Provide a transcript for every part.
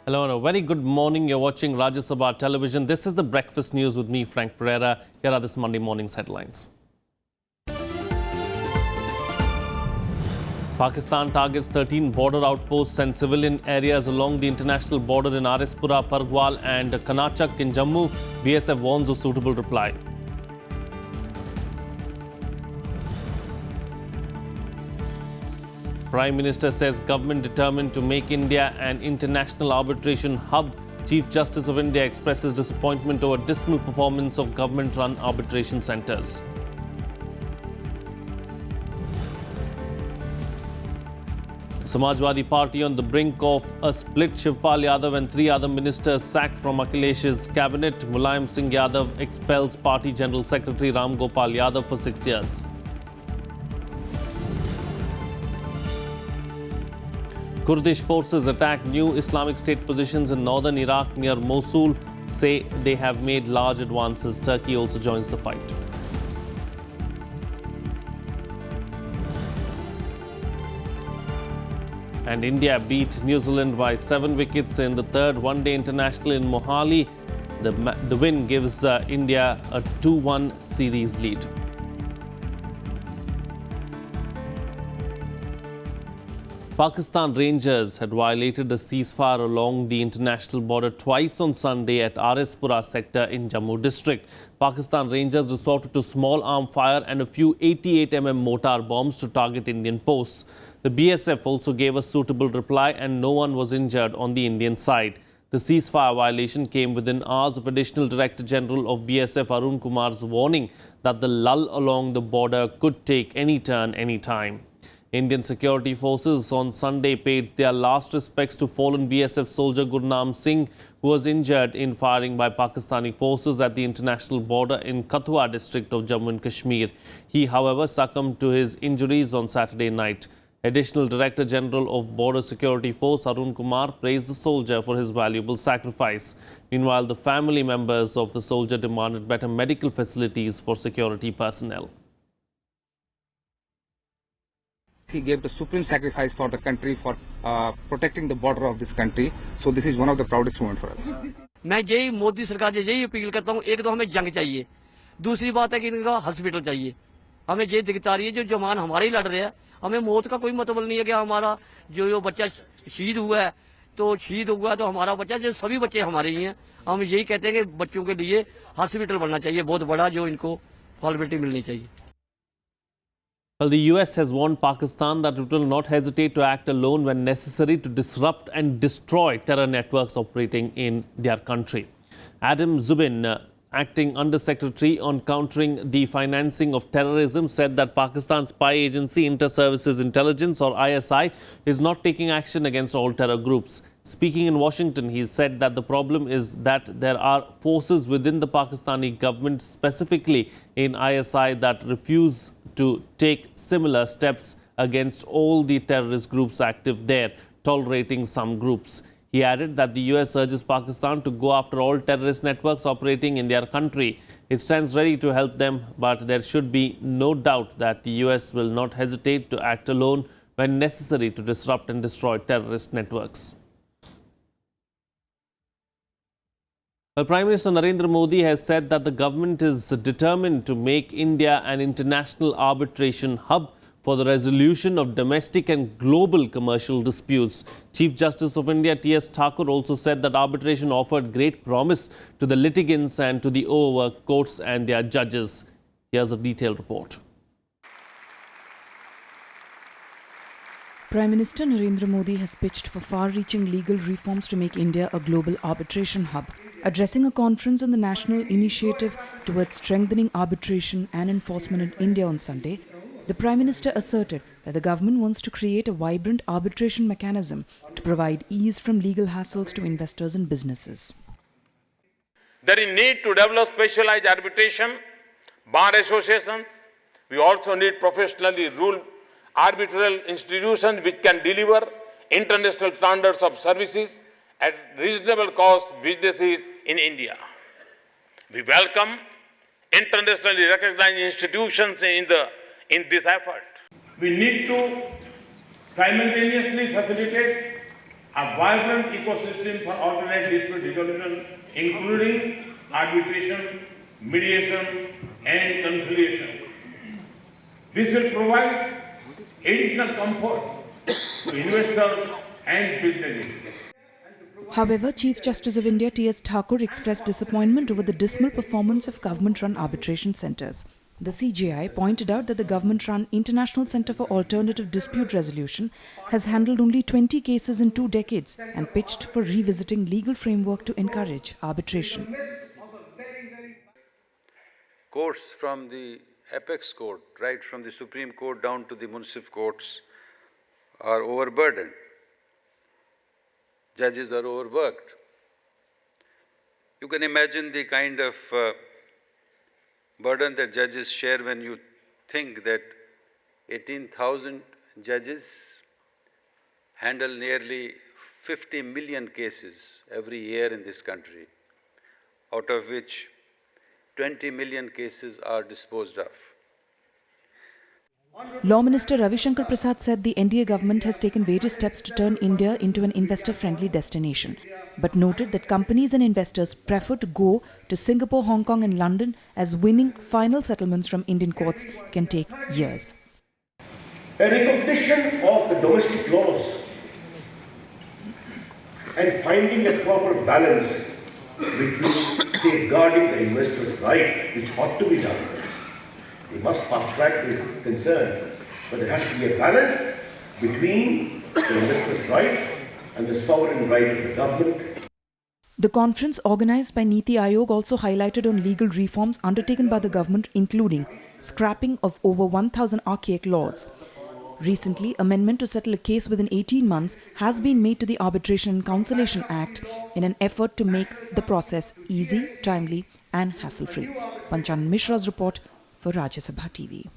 Hello and a very good morning. You're watching Rajya Sabha television. This is the breakfast news with me, Frank Pereira. Here are this Monday morning's headlines. Pakistan targets 13 border outposts and civilian areas along the international border in Arispura, Pargwal and Kanachak in Jammu. BSF warns of suitable reply. Prime Minister says government determined to make India an international arbitration hub. Chief Justice of India expresses disappointment over dismal performance of government-run arbitration centres. Samajwadi Party on the brink of a split. Shivpal Yadav and 3 other ministers sacked from Akhilesh's cabinet. Mulayam Singh Yadav expels Party General Secretary Ram Gopal Yadav for 6 years. Kurdish forces attack new Islamic State positions in northern Iraq near Mosul, say they have made large advances. Turkey also joins the fight. And India beat New Zealand by 7 wickets in the third one-day international in Mohali. The win gives India a 2-1 series lead. Pakistan Rangers had violated the ceasefire along the international border twice on Sunday at Arispura sector in Jammu district. Pakistan Rangers resorted to small arm fire and a few 88mm mortar bombs to target Indian posts. The BSF also gave a suitable reply and no one was injured on the Indian side. The ceasefire violation came within hours of Additional Director General of BSF Arun Kumar's warning that the lull along the border could take any turn anytime. Indian security forces on Sunday paid their last respects to fallen BSF soldier Gurnam Singh, who was injured in firing by Pakistani forces at the international border in Kathua district of Jammu and Kashmir. He, however, succumbed to his injuries on Saturday night. Additional Director General of Border Security Force Arun Kumar praised the soldier for his valuable sacrifice. Meanwhile, the family members of the soldier demanded better medical facilities for security personnel. He gave the supreme sacrifice for the country, for protecting the border of this country. So this is one of the proudest moments for us. मैं यही मोदी सरकार से यही appeal करता हूँ, एक तो हमें जंग चाहिए, दूसरी बात है कि इनका हॉस्पिटल चाहिए. हमें ये दिक्कत आ रही है, जो जवान हमारे ही लड़ रहे हैं, हमें मौत का कोई मतलब नहीं है कि हमारा जो बच्चा शहीद हुआ है तो शहीद हुआ तो हमारा बच्चा, जो सभी बच्चे हमारे ही हैं. हम यही कहते हैं कि बच्चों के लिए हॉस्पिटल बनना चाहिए बहुत बड़ा, जो इनको फैसिलिटी मिलनी चाहिए. Well, the US has warned Pakistan that it will not hesitate to act alone when necessary to disrupt and destroy terror networks operating in their country. Adam Zubin, acting Under Secretary on countering the financing of terrorism, said that Pakistan's spy agency Inter-Services Intelligence or ISI is not taking action against all terror groups. Speaking in Washington, he said that the problem is that there are forces within the Pakistani government, specifically in ISI, that refuse to take similar steps against all the terrorist groups active there, tolerating some groups. He added that the US urges Pakistan to go after all terrorist networks operating in their country. It stands ready to help them, but there should be no doubt that the US will not hesitate to act alone when necessary to disrupt and destroy terrorist networks. Well, Prime Minister Narendra Modi has said that the government is determined to make India an international arbitration hub for the resolution of domestic and global commercial disputes. Chief Justice of India T.S. Thakur also said that arbitration offered great promise to the litigants and to the overworked courts and their judges. Here's a detailed report. Prime Minister Narendra Modi has pitched for far-reaching legal reforms to make India a global arbitration hub. Addressing a conference on the National Initiative towards Strengthening Arbitration and Enforcement in India on Sunday, the Prime Minister asserted that the government wants to create a vibrant arbitration mechanism to provide ease from legal hassles to investors and businesses. There is need to develop specialized arbitration, bar associations. We also need professionally ruled arbitral institutions which can deliver international standards of services at reasonable cost businesses in India. We welcome internationally recognized institutions in this effort. We need to simultaneously facilitate a vibrant ecosystem for alternate dispute resolution, including arbitration, mediation, and conciliation. This will provide additional comfort to investors and businesses. However, Chief Justice of India T.S. Thakur expressed disappointment over the dismal performance of government-run arbitration centres. The CJI pointed out that the government-run International Centre for Alternative Dispute Resolution has handled only 20 cases in 2 decades and pitched for revisiting legal framework to encourage arbitration. Courts from the apex court, right from the Supreme Court down to the municipal courts, are overburdened. Judges are overworked. You can imagine the kind of burden that judges share when you think that 18,000 judges handle nearly 50 million cases every year in this country, out of which 20 million cases are disposed of. Law Minister Ravi Shankar Prasad said the NDA government has taken various steps to turn India into an investor-friendly destination, but noted that companies and investors prefer to go to Singapore, Hong Kong and London, as winning final settlements from Indian courts can take years. A recognition of the domestic laws and finding a proper balance between safeguarding the investor's right, which ought to be done. We must fast-track these concerns, but there has to be a balance between the investor's right and the sovereign right of the government. The conference organised by Niti Aayog also highlighted on legal reforms undertaken by the government, including scrapping of over 1,000 archaic laws. Recently, amendment to settle a case within 18 months has been made to the Arbitration and Conciliation Act in an effort to make the process easy, timely and hassle-free. Panchan Mishra's report for Rajya Sabha TV.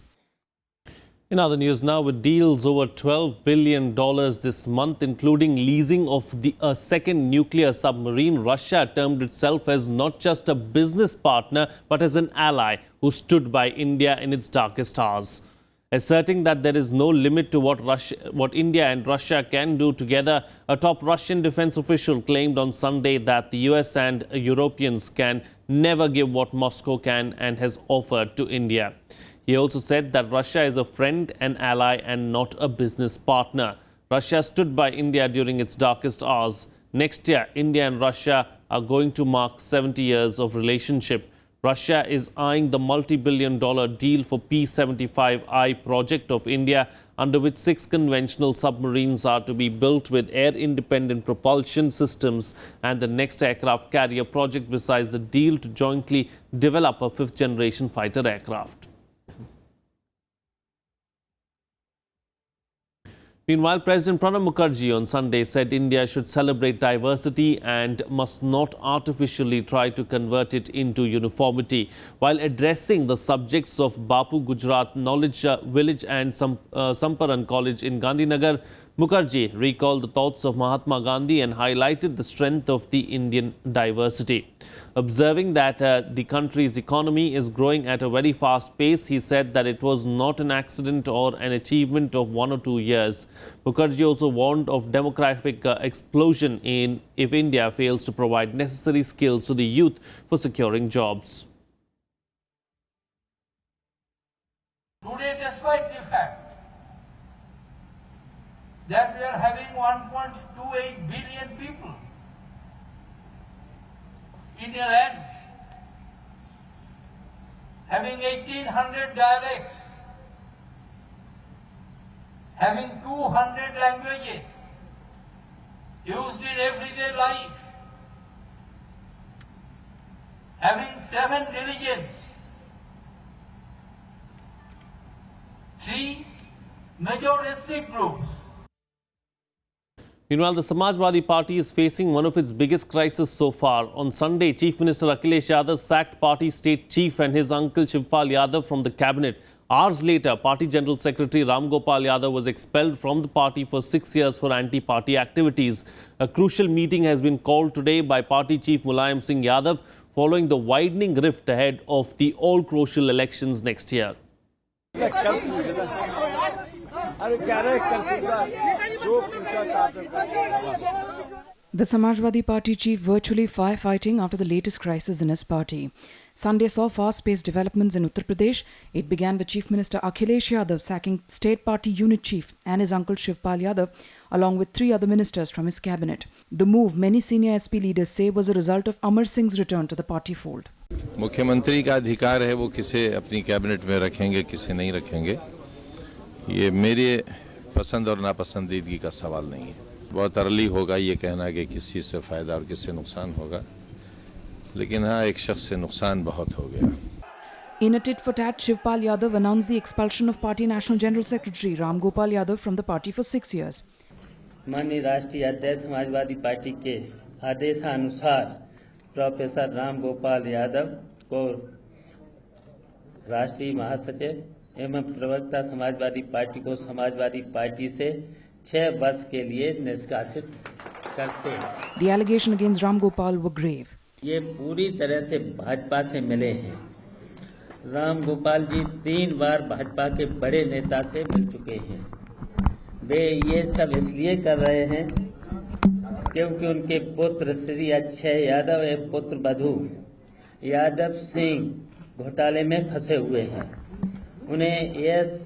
In other news now, with deals over $12 billion this month, including leasing of a second nuclear submarine, Russia termed itself as not just a business partner, but as an ally who stood by India in its darkest hours. Asserting that there is no limit to what India and Russia can do together, a top Russian defense official claimed on Sunday that the US and Europeans can never give what Moscow can and has offered to India. He also said that Russia is a friend and ally and not a business partner. Russia stood by India during its darkest hours. Next year, India and Russia are going to mark 70 years of relationship. Russia is eyeing the multi-billion-dollar deal for P-75I project of India, under which 6 conventional submarines are to be built with air-independent propulsion systems, and the next aircraft carrier project besides the deal to jointly develop a 5th-generation fighter aircraft. Meanwhile, President Pranab Mukherjee on Sunday said India should celebrate diversity and must not artificially try to convert it into uniformity. While addressing the subjects of Bapu Gujarat Knowledge Village and Samparan College in Gandhinagar, Mukherjee recalled the thoughts of Mahatma Gandhi and highlighted the strength of the Indian diversity. Observing that the country's economy is growing at a very fast pace, he said that it was not an accident or an achievement of 1 or 2 years. Mukherjee also warned of demographic explosion if India fails to provide necessary skills to the youth for securing jobs. Today, despite the fact that we are having 1.28 billion people in a land, having 1,800 dialects, having 200 languages used in everyday life, having 7 religions, 3 major ethnic groups. Meanwhile, the Samajwadi Party is facing one of its biggest crises so far. On Sunday, Chief Minister Akhilesh Yadav sacked party state chief and his uncle Shivpal Yadav from the cabinet. Hours later, Party General Secretary Ram Gopal Yadav was expelled from the party for 6 years for anti-party activities. A crucial meeting has been called today by Party Chief Mulayam Singh Yadav following the widening rift ahead of the all-crucial elections next year. अरे कह रहे कल जो The Samajwadi Party chief virtually firefighting after the latest crisis in his party. Sunday saw fast-paced developments in Uttar Pradesh. It began with Chief Minister Akhilesh Yadav sacking State Party unit chief and his uncle Shivpal Yadav, along with 3 other ministers from his cabinet. The move, many senior SP leaders say, was a result of Amar Singh's return to the party fold. मुख्यमंत्री का अधिकार है वो किसे अपनी cabinet में रखेंगे किसे नहीं रखेंगे, ये मेरे पसंद और नापसंदीदगी का सवाल नहीं है। बहुत अर्ली होगा ये कहना कि किस चीज़ से फ़ायदा और किससे नुकसान होगा, लेकिन हाँ एक शख्स से नुकसान बहुत हो गया। In a tit-for-tat, Shivpal Yadav announced the expulsion of Party National General Secretary Ram Gopal Yadav from the party for 6 years. माननीय राष्ट्रीय अध्यक्ष समाजवादी पार्टी के आदेशानुसार प्रोफेसर राम गोपाल यादव को राष्ट्रीय महासचिव एवं प्रवक्ता समाजवादी पार्टी को समाजवादी पार्टी से 6 वर्ष के लिए निष्कासित करते हैं। The allegation against Ram Gopal were grave. ये पूरी तरह से भाजपा से मिले हैं। राम गोपाल जी 3 बार भाजपा के बड़े नेता से मिल चुके हैं। वे ये सब इसलिए कर रहे हैं क्योंकि उनके पुत्र श्री अक्षय यादव एवं पुत्र वधू यादव सिंह घोटाले में फंसे हुए हैं। उन्हें यश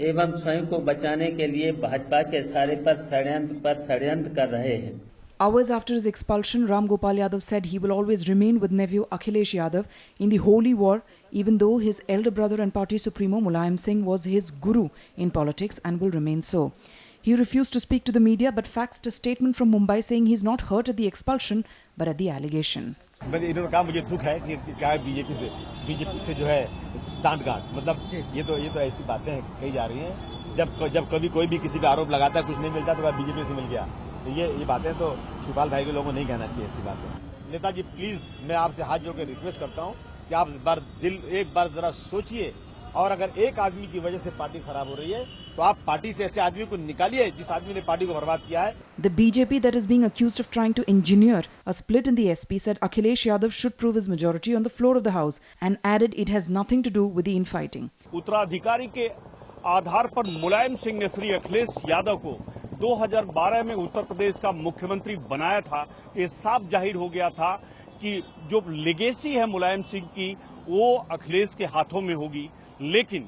एवं स्वयं को बचाने के लिए भाजपा के इशारे पर षड्यंत्र कर रहे हैं। Hours after his expulsion, Ram Gopal Yadav said he will always remain with nephew Akhilesh Yadav in the holy war, even though his elder brother and party supremo Mulayam Singh was his guru in politics and will remain so. He refused to speak to the media but faxed a statement from Mumbai saying he's not hurt at the expulsion but at the allegation. इन्होंने कहा मुझे दुख है कि क्या BJP से जो है सांठगांठ, मतलब ये तो ऐसी बातें कही जा रही हैं। जब कभी कोई भी किसी का आरोप लगाता है कुछ नहीं मिलता तो बीजेपी से मिल गया, तो ये बातें तो शिवपाल भाई के लोगों को नहीं कहना चाहिए ऐसी बातें। नेताजी प्लीज मैं आपसे हाथ जोड़ के रिक्वेस्ट करता हूं कि आप एक बार जरा सोचिए, और अगर एक आदमी की वजह से पार्टी खराब हो रही है तो आप पार्टी से ऐसे आदमी को निकालिए जिस आदमी ने पार्टी को बर्बाद किया है। The BJP that is being accused of trying to engineer a split in the SP said Akhilesh Yadav should prove his majority on the floor of the house and added it has nothing to do with the infighting. उत्तराधिकारी के आधार पर मुलायम सिंह ने श्री अखिलेश यादव को 2012 में उत्तर प्रदेश का मुख्यमंत्री बनाया था। ये साफ जाहिर हो गया था कि जो लेगेसी है मुलायम सिंह की वो अखिलेश के हाथों में होगी, लेकिन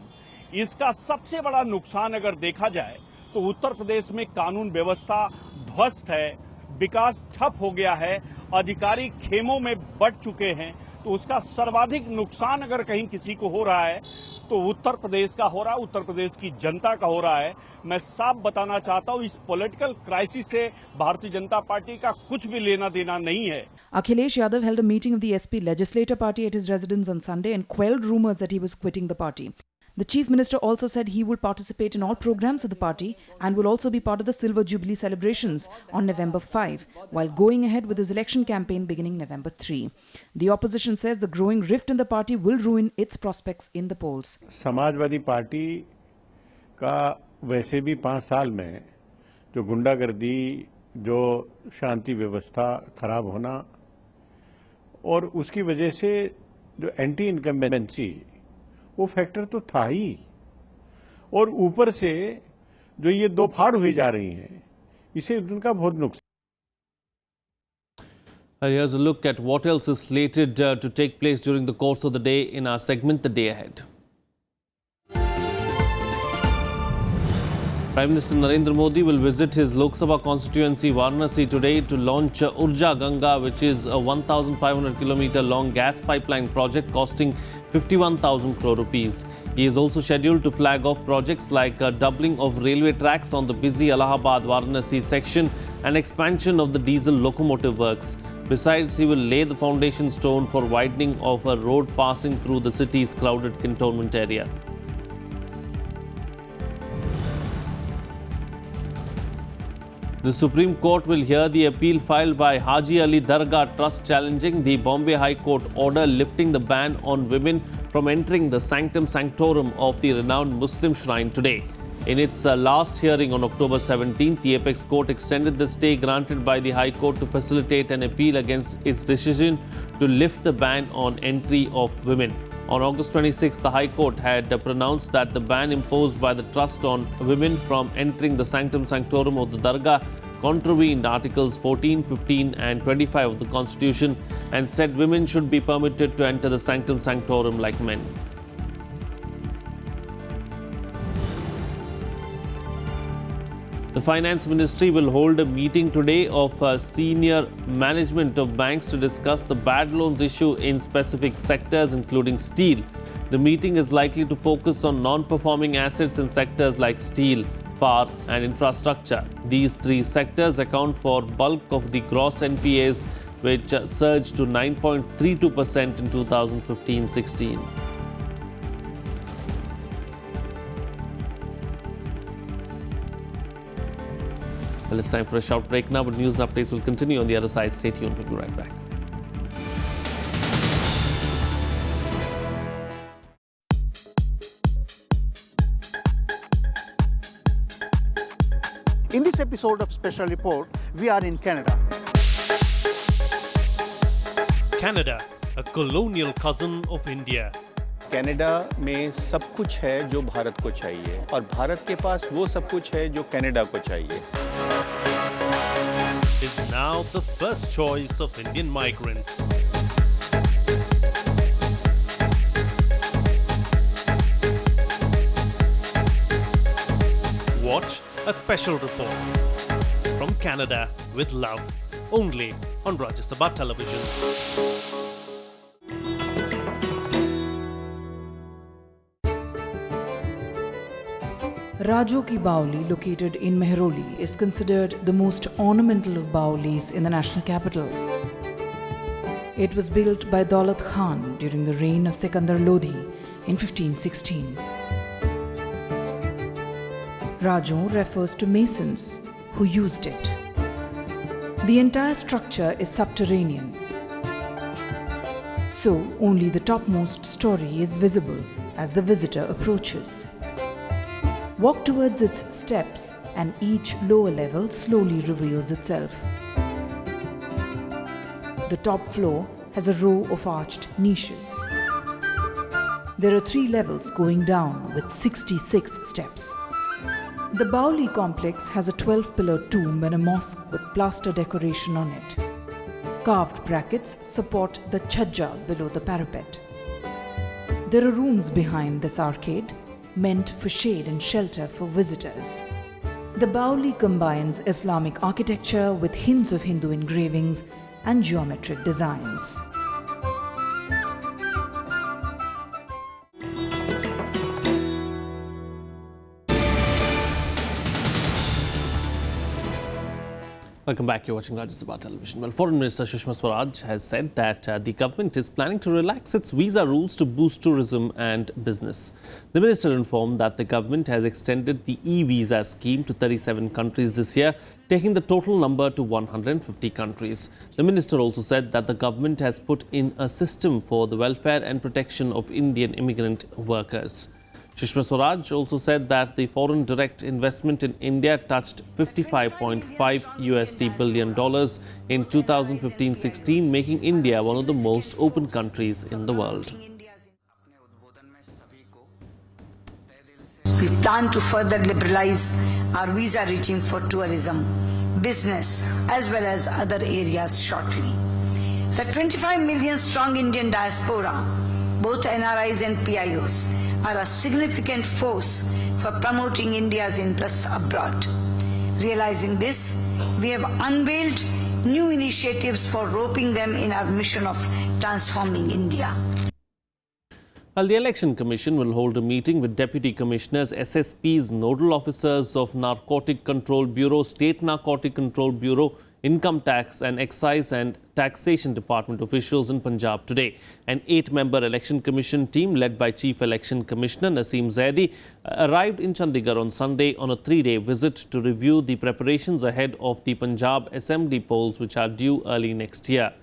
इसका सबसे बड़ा नुकसान अगर देखा जाए तो उत्तर प्रदेश में कानून व्यवस्था ध्वस्त है, विकास ठप हो गया है, अधिकारी खेमों में बंट चुके हैं। तो उसका सर्वाधिक नुकसान अगर कहीं किसी को हो रहा है तो उत्तर प्रदेश का हो रहा है, उत्तर प्रदेश की जनता का हो रहा है। मैं साफ बताना चाहता हूं इस पॉलिटिकल क्राइसिस से भारतीय जनता पार्टी का कुछ भी लेना देना नहीं है। Akhilesh Yadav held a meeting of the SP legislator party at his residence on Sunday and quelled rumours that he was quitting the party. The chief minister also said he will participate in all programs of the party and will also be part of the Silver Jubilee celebrations on November 5, while going ahead with his election campaign beginning November 3. The opposition says the growing rift in the party will ruin its prospects in the polls. Samajwadi party का वैसे भी 5 साल में जो गुंडागर्दी, जो शांति व्यवस्था खराब होना और उसकी वजह से जो एंटी इनकम्बेंसी वो फैक्टर तो था ही, और ऊपर से जो ये 2 फाड़ हुई जा रही हैं इसे उनका बहुत नुकसान। Here's a look at what else is slated to take place during the course of the day in our segment, The Day Ahead. Prime Minister Narendra Modi will visit his Lok Sabha constituency Varanasi today to launch Urja Ganga, which is a 1,500 kilometer long gas pipeline project costing 51,000 crore rupees. He is also scheduled to flag off projects like a doubling of railway tracks on the busy Allahabad-Varanasi section and expansion of the diesel locomotive works. Besides, he will lay the foundation stone for widening of a road passing through the city's crowded cantonment area. The Supreme Court will hear the appeal filed by Haji Ali Dargah Trust challenging the Bombay High Court order lifting the ban on women from entering the sanctum sanctorum of the renowned Muslim shrine today. In its last hearing on October 17th, the Apex Court extended the stay granted by the High Court to facilitate an appeal against its decision to lift the ban on entry of women. On August 26, the High Court had pronounced that the ban imposed by the trust on women from entering the sanctum sanctorum of the Dargah contravened Articles 14, 15 and 25 of the Constitution and said women should be permitted to enter the sanctum sanctorum like men. The Finance Ministry will hold a meeting today of senior management of banks to discuss the bad loans issue in specific sectors, including steel. The meeting is likely to focus on non-performing assets in sectors like steel, power and infrastructure. These three sectors account for bulk of the gross NPAs, which surged to 9.32% in 2015-16. Well, it's time for a short break now, but news and updates will continue on the other side. Stay tuned. We'll be right back. In this episode of Special Report, we are in Canada. Canada, a colonial cousin of India. Canada में सब कुछ है जो भारत को चाहिए और भारत के पास वो सब कुछ है जो कनाडा को चाहिए. Is now the first choice of Indian migrants. Watch a special report from Canada with love, only on Rajya Sabha television. Rajyo ki Baoli, located in Mehroli, is considered the most ornamental of Baolis in the national capital. It was built by Daulat Khan during the reign of Sikandar Lodhi in 1516. Rajyo refers to masons who used it. The entire structure is subterranean, so only the topmost story is visible as the visitor approaches. Walk towards its steps and each lower level slowly reveals itself. The top floor has a row of arched niches. There are 3 levels going down with 66 steps. The Baoli complex has a 12-pillar tomb and a mosque with plaster decoration on it. Carved brackets support the chhajja below the parapet. There are rooms behind this arcade, meant for shade and shelter for visitors. The Baoli combines Islamic architecture with hints of Hindu engravings and geometric designs. Welcome back. You're watching Rajya Sabha television. Well, Foreign Minister Sushma Swaraj has said that the government is planning to relax its visa rules to boost tourism and business. The minister informed that the government has extended the e-visa scheme to 37 countries this year, taking the total number to 150 countries. The minister also said that the government has put in a system for the welfare and protection of Indian immigrant workers. Sushma Swaraj also said that the foreign direct investment in India touched $55.5 billion in 2015-16, making India one of the most open countries in the world. We plan to further liberalize our visa regime for tourism, business, as well as other areas shortly. The 25 million strong Indian diaspora, both NRIs and PIOs, are a significant force for promoting India's interests abroad. Realizing this, we have unveiled new initiatives for roping them in our mission of transforming India. Well, the Election Commission will hold a meeting with Deputy Commissioners, SSPs, Nodal Officers of Narcotic Control Bureau, State Narcotic Control Bureau, Income Tax and Excise and Taxation Department officials in Punjab today. An 8-member Election Commission team led by Chief Election Commissioner Naseem Zaidi arrived in Chandigarh on Sunday on a 3-day visit to review the preparations ahead of the Punjab Assembly polls, which are due early next year.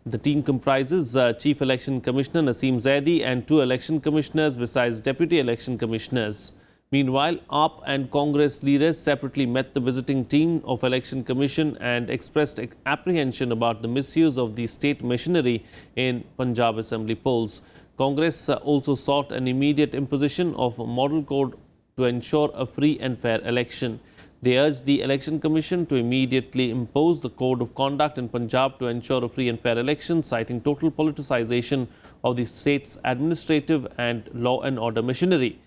The team comprises Chief Election Commissioner Naseem Zaidi and 2 election commissioners besides Deputy Election Commissioners. Meanwhile, AAP and Congress leaders separately met the visiting team of Election Commission and expressed apprehension about the misuse of the state machinery in Punjab Assembly polls. Congress also sought an immediate imposition of a model code to ensure a free and fair election. They urged the Election Commission to immediately impose the Code of Conduct in Punjab to ensure a free and fair election, citing total politicization of the state's administrative and law and order machinery.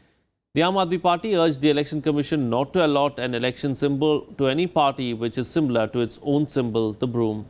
The Aam Aadmi Party urged the Election Commission not to allot an election symbol to any party which is similar to its own symbol, the broom.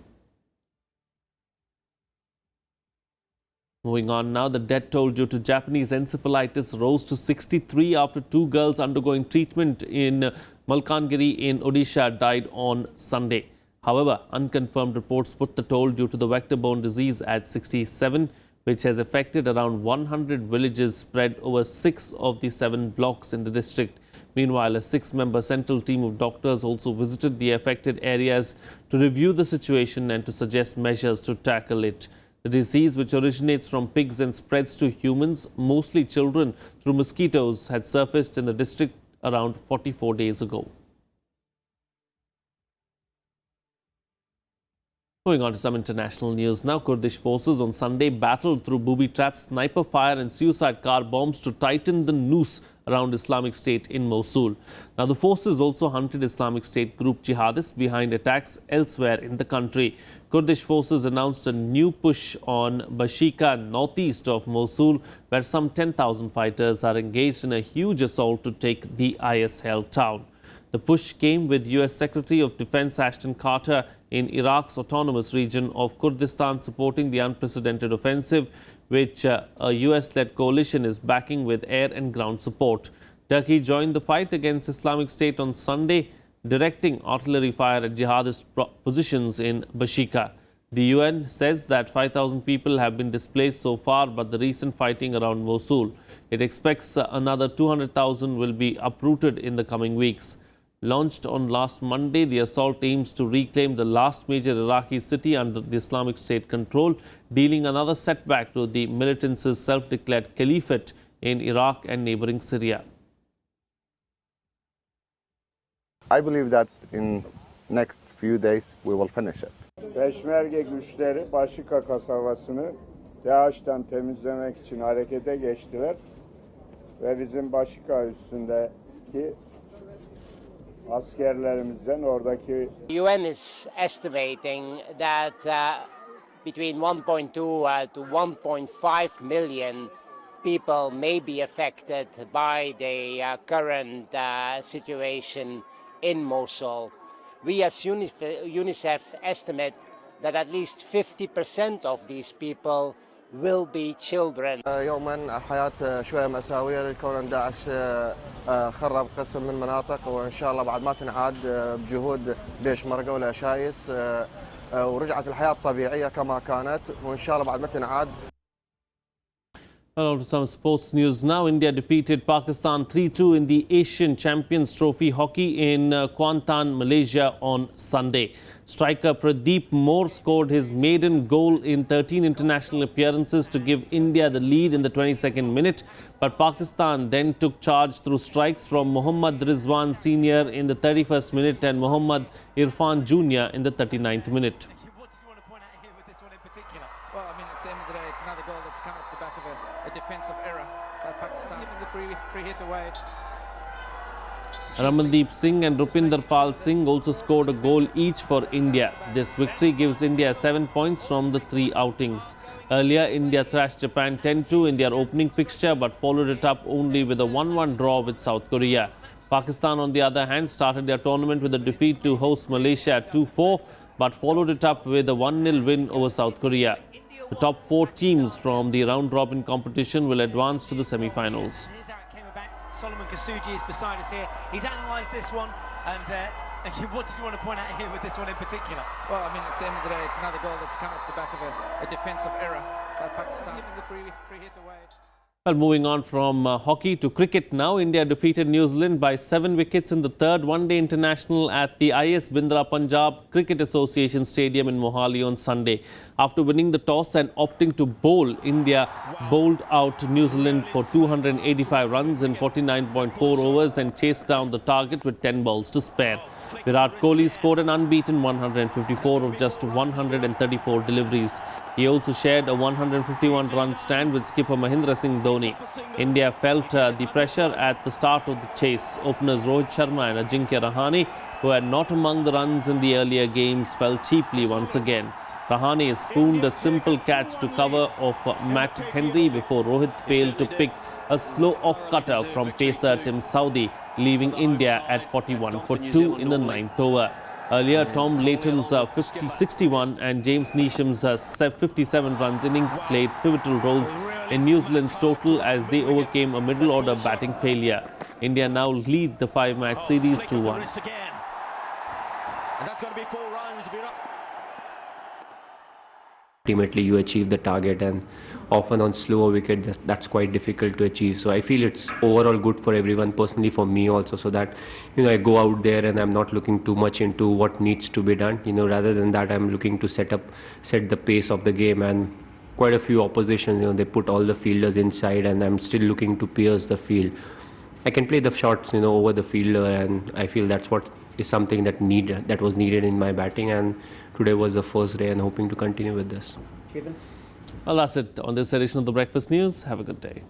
Moving on now, the death toll due to Japanese encephalitis rose to 63 after two girls undergoing treatment in Malkangiri in Odisha died on Sunday. However, unconfirmed reports put the toll due to the vector-borne disease at 67, which has affected around 100 villages spread over 6 of the 7 blocks in the district. Meanwhile, a 6-member central team of doctors also visited the affected areas to review the situation and to suggest measures to tackle it. The disease, which originates from pigs and spreads to humans, mostly children, through mosquitoes, had surfaced in the district around 44 days ago. Moving on to some international news now. Kurdish forces on Sunday battled through booby-trapped sniper fire and suicide car bombs to tighten the noose around Islamic State in Mosul. Now, the forces also hunted Islamic State group jihadists behind attacks elsewhere in the country. Kurdish forces announced a new push on Bashika, northeast of Mosul, where some 10,000 fighters are engaged in a huge assault to take the IS-held town. The push came with U.S. Secretary of Defense Ashton Carter in Iraq's autonomous region of Kurdistan supporting the unprecedented offensive, which a U.S.-led coalition is backing with air and ground support. Turkey joined the fight against Islamic State on Sunday, directing artillery fire at jihadist positions in Bashika. The UN says that 5,000 people have been displaced so far, but the recent fighting around Mosul, it expects another 200,000 will be uprooted in the coming weeks. Launched on last Monday, the assault aims to reclaim the last major Iraqi city under the Islamic State control, dealing another setback to the militants' self-declared caliphate in Iraq and neighboring Syria. I believe that in next few days we will finish it. Peşmerge güçleri Başika kasabasını DAEŞ'ten temizlemek için harekete geçtiler ve bizim Başika üstündeki askerlerimizden oradaki UN is estimating that between 1.2 to 1.5 million people may be affected by the current situation in Mosul. We as UNICEF estimate that at least 50% of these people will be children. يوما حياة شوية مأساوية لكون داعش خرب قسم من المناطق وإن شاء الله بعد ما تنعاد بجهود بيشمركة ولا شايس ورجعت الحياة الطبيعية كما كانت وإن شاء الله بعد ما تنعاد. Well, on to some sports news now. India defeated Pakistan 3-2 in the Asian Champions Trophy hockey in Kuantan, Malaysia on Sunday. Striker Pradeep Moore scored his maiden goal in 13 international appearances to give India the lead in the 22nd minute. But Pakistan then took charge through strikes from Mohammad Rizwan Sr. in the 31st minute and Mohammad Irfan Jr. in the 39th minute. Well, I mean, at the end of the day, it's another goal that's come off the back of a defensive error by Pakistan, giving the free hit away. Ramandeep Singh and Rupinder Pal Singh also scored a goal each for India. This victory gives India 7 points from the 3 outings. Earlier, India thrashed Japan 10-2 in their opening fixture but followed it up only with a 1-1 draw with South Korea. Pakistan, on the other hand, started their tournament with a defeat to host Malaysia 2-4 but followed it up with a 1-0 win over South Korea. The top 4 teams from the round-robin competition will advance to the semi-finals. Solomon Kasuji is beside us here. He's analysed this one, and what did you want to point out here with this one in particular? Well, I mean, at the end of the day, it's another goal that's come off the back of a defensive error by Pakistan, giving the free hit away. Well, moving on from hockey to cricket now, India defeated New Zealand by 7 wickets in the third one-day international at the IS Bindra Punjab Cricket Association Stadium in Mohali on Sunday. After winning the toss and opting to bowl, India bowled out New Zealand for 285 runs in 49.4 overs and chased down the target with 10 balls to spare. Virat Kohli scored an unbeaten 154 of just 134 deliveries. He also shared a 151-run stand with skipper Mahindra Singh Dhoni. India felt the pressure at the start of the chase. Openers Rohit Sharma and Ajinkya Rahane, who had not among the runs in the earlier games, fell cheaply once again. Rahane spooned a simple catch to cover of Matt Henry before Rohit failed to pick a slow off-cutter from pacer Tim Southee, leaving India at 41 for 2 in the 9th over. Earlier, Tom Layton's 61 and James Neesham's 57 runs innings played pivotal roles in New Zealand's total as they overcame a middle-order batting failure. India now lead the 5-match series 2-1. And that's going to be 4 runs. Ultimately, you achieve the target, and often on slower wicket, that's quite difficult to achieve. So I feel it's overall good for everyone, personally for me also, so that, I go out there and I'm not looking too much into what needs to be done. Rather than that, I'm looking to set the pace of the game, and quite a few oppositions, they put all the fielders inside, and I'm still looking to pierce the field. I can play the shots, over the fielder, and I feel that's what is something that was needed in my batting, and today was the first day and hoping to continue with this. Well, that's it on this edition of the Breakfast News. Have a good day.